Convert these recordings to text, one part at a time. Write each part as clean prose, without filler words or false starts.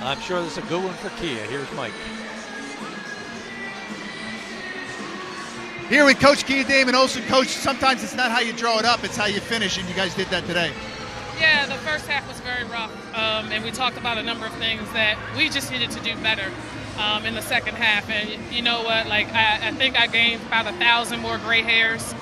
I'm sure this is a good one for Kia. Here's Mike. Here with Coach Kia Damon Olsen. Coach, sometimes it's not how you draw it up, it's how you finish, and you guys did that today. Yeah, the first half was very rough, and we talked about a number of things that we just needed to do better in the second half. And you know what, I think I gained about 1,000 more gray hairs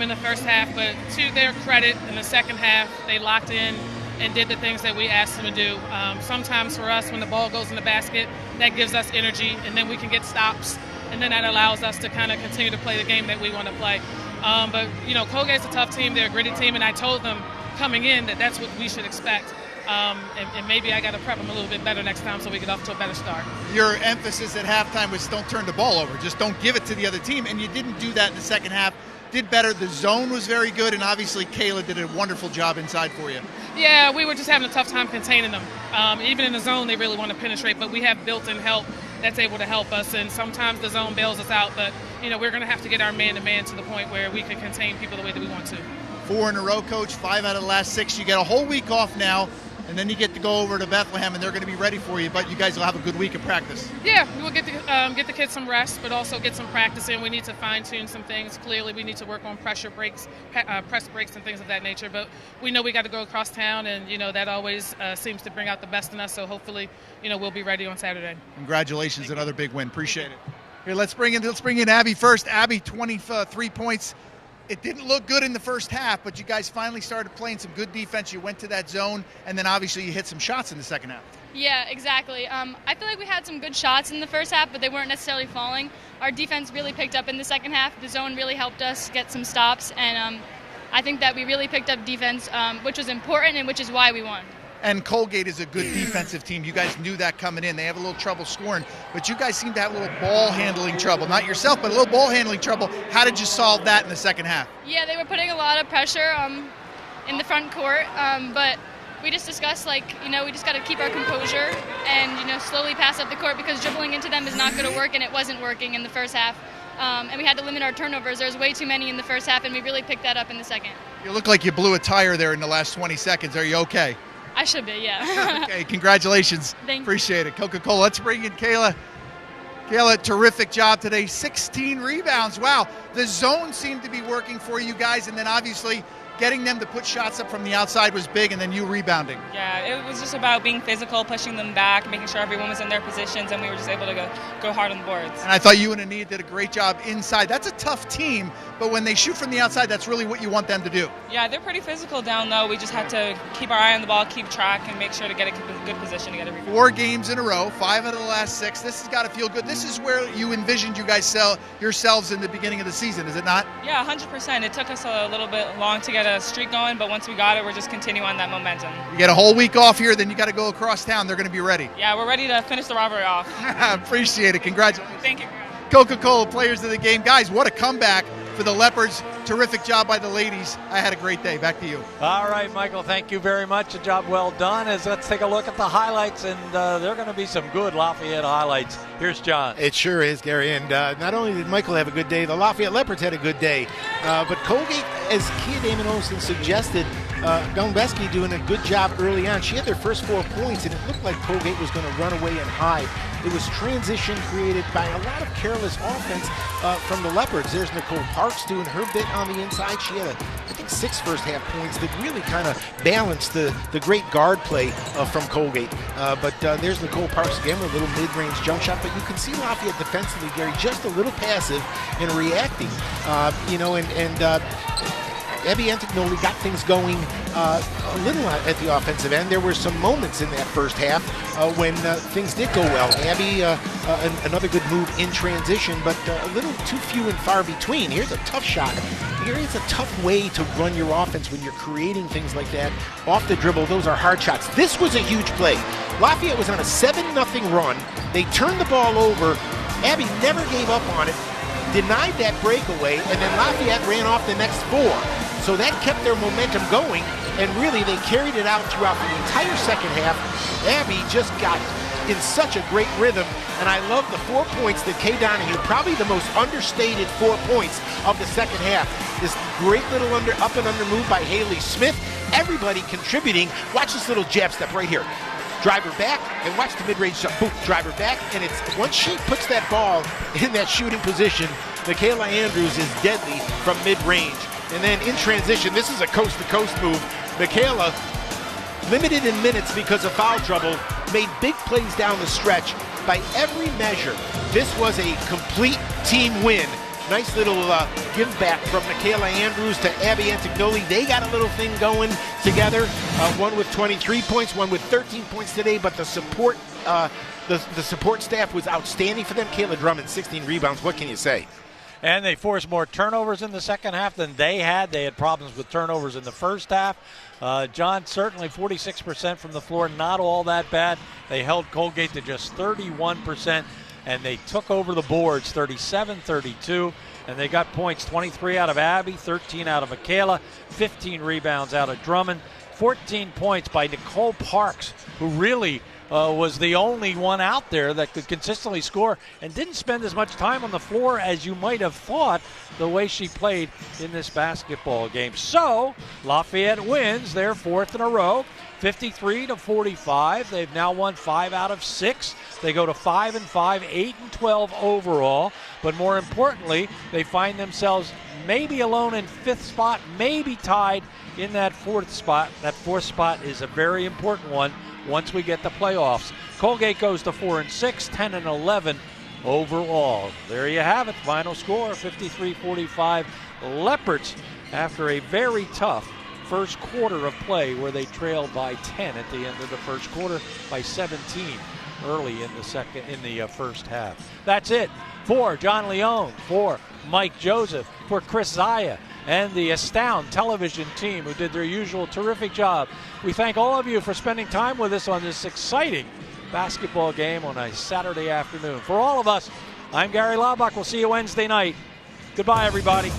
in the first half, but to their credit, in the second half, they locked in and did the things that we asked them to do. Sometimes for us, when the ball goes in the basket, that gives us energy, and then we can get stops, and then that allows us to kind of continue to play the game that we want to play. But, Colgate's a tough team. They're a gritty team, and I told them coming in that that's what we should expect. And maybe I got to prep them a little bit better next time so we get off to a better start. Your emphasis at halftime was don't turn the ball over. Just don't give it to the other team, and you didn't do that in the second half. Did better. The zone was very good, and obviously Kayla did a wonderful job inside for you. Yeah, we were just having a tough time containing them. Even in the zone, they really want to penetrate, but we have built-in help that's able to help us, and sometimes the zone bails us out, but we're going to have to get our man-to-man to the point where we can contain people the way that we want to. 4 in a row, Coach, 5 out of the last 6. You get a whole week off now, and then you get to go over to Bethlehem, and they're going to be ready for you, but you guys will have a good week of practice. Yeah, we'll get the kids some rest, but also get some practice in. We need to fine-tune some things. Clearly, we need to work on press breaks, and things of that nature, but we know we got to go across town, and, that always seems to bring out the best in us, so hopefully, we'll be ready on Saturday. Congratulations, another big win. Appreciate it. Here, let's bring in Abby first. Abby, 23 points. It didn't look good in the first half, but you guys finally started playing some good defense. You went to that zone, and then obviously you hit some shots in the second half. Yeah, exactly. I feel like we had some good shots in the first half, but they weren't necessarily falling. Our defense really picked up in the second half. The zone really helped us get some stops, and I think that we really picked up defense, which was important and which is why we won. And Colgate is a good defensive team. You guys knew that coming in. They have a little trouble scoring, but you guys seem to have a little ball handling trouble. Not yourself, but a little ball handling trouble. How did you solve that in the second half? Yeah, they were putting a lot of pressure in the front court, but we just discussed, we just got to keep our composure and, slowly pass up the court because dribbling into them is not going to work, and it wasn't working in the first half. And we had to limit our turnovers. There was way too many in the first half, and we really picked that up in the second. You look like you blew a tire there in the last 20 seconds. Are you okay? I should be, yeah. Okay, congratulations. Thank you. Appreciate it. Coca-Cola. Let's bring in Kayla. Kayla, terrific job today. 16 rebounds. Wow. The zone seemed to be working for you guys, and then obviously getting them to put shots up from the outside was big, and then you rebounding. Yeah, it was just about being physical, pushing them back, making sure everyone was in their positions, and we were just able to go hard on the boards. And I thought you and Anita did a great job inside. That's a tough team, but when they shoot from the outside, that's really what you want them to do. Yeah, they're pretty physical down low. We just had to keep our eye on the ball, keep track, and make sure to get a good position to get a rebound. 4 games in a row, 5 out of the last 6. This has got to feel good. This is where you envisioned you guys yourselves in the beginning of the season, is it not? Yeah, 100%. It took us a little bit long to get a streak going, but once we got it, we're just continuing on that momentum. You get a whole week off here, then you got to go across town. They're going to be ready. Yeah, we're ready to finish the rivalry off. Appreciate it. Congratulations. Thank you. Coca-Cola players of the game. Guys, what a comeback for the Leopards. Terrific job by the ladies. I had a great day. Back to you. All right, Michael, thank you very much. A job well done. Let's take a look at the highlights, and there are going to be some good Lafayette highlights. Here's John. It sure is, Gary. And not only did Michael have a good day, the Lafayette Leopards had a good day. But Colgate, as Kia Damon Olsen suggested, Gombeski doing a good job early on. She had their first 4 points, and it looked like Colgate was going to run away and hide. It was transition created by a lot of careless offense from the Leopards. There's Nicole Parks doing her bit on the inside. She had, I think, 6 first-half points that really kind of balanced the great guard play from Colgate. But there's Nicole Parks again with a little mid-range jump shot. But you can see Lafayette defensively, Gary, just a little passive in reacting. Abby Antignoli got things going a little at the offensive end. There were some moments in that first half when things did go well. Abby, another good move in transition, but a little too few and far between. Here's a tough shot. Here it's a tough way to run your offense when you're creating things like that. Off the dribble, those are hard shots. This was a huge play. Lafayette was on a 7-0 run. They turned the ball over. Abby never gave up on it, denied that breakaway, and then Lafayette ran off the next 4. So that kept their momentum going, and really they carried it out throughout the entire second half. Abby just got in such a great rhythm, and I love the 4 points that Kay Donahue, probably the most understated 4 points of the second half. This great little up and under move by Haley Smith. Everybody contributing. Watch this little jab step right here. drive her back, and watch the mid-range shot. Boom, drive her back, and it's once she puts that ball in that shooting position, Michaela Andrews is deadly from mid-range. And then in transition, this is a coast-to-coast move. Michaela, limited in minutes because of foul trouble, made big plays down the stretch. By every measure, this was a complete team win. Nice little give back from Michaela Andrews to Abby Antignoli. They got a little thing going together. One with 23 points, one with 13 points today, but the support the support staff was outstanding for them. Kayla Drummond, 16 rebounds. What can you say? And they forced more turnovers in the second half than they had. They had problems with turnovers in the first half. John, certainly 46% from the floor, not all that bad. They held Colgate to just 31%, and they took over the boards 37-32, and they got points 23 out of Abby, 13 out of Michaela, 15 rebounds out of Drummond, 14 points by Nicole Parks, who really was the only one out there that could consistently score and didn't spend as much time on the floor as you might have thought the way she played in this basketball game. So Lafayette wins their fourth in a row, 53-45. They've now won 5 out of 6. They go to 5-5, 8-12 overall. But more importantly, they find themselves maybe alone in 5th spot, maybe tied in that 4th spot. That 4th spot is a very important one once we get the playoffs. Colgate goes to 4-6, 10-11 overall. There you have it. Final score, 53-45. Leopards, after a very tough first quarter of play where they trailed by 10 at the end of the first quarter, by 17 early in the first half. That's it for John Leone, for Mike Joseph, for Chris Zaya, and the Astound television team who did their usual terrific job. We thank all of you for spending time with us on this exciting basketball game on a Saturday afternoon. For all of us, I'm Gary Laubach. We'll see you Wednesday night. Goodbye, everybody.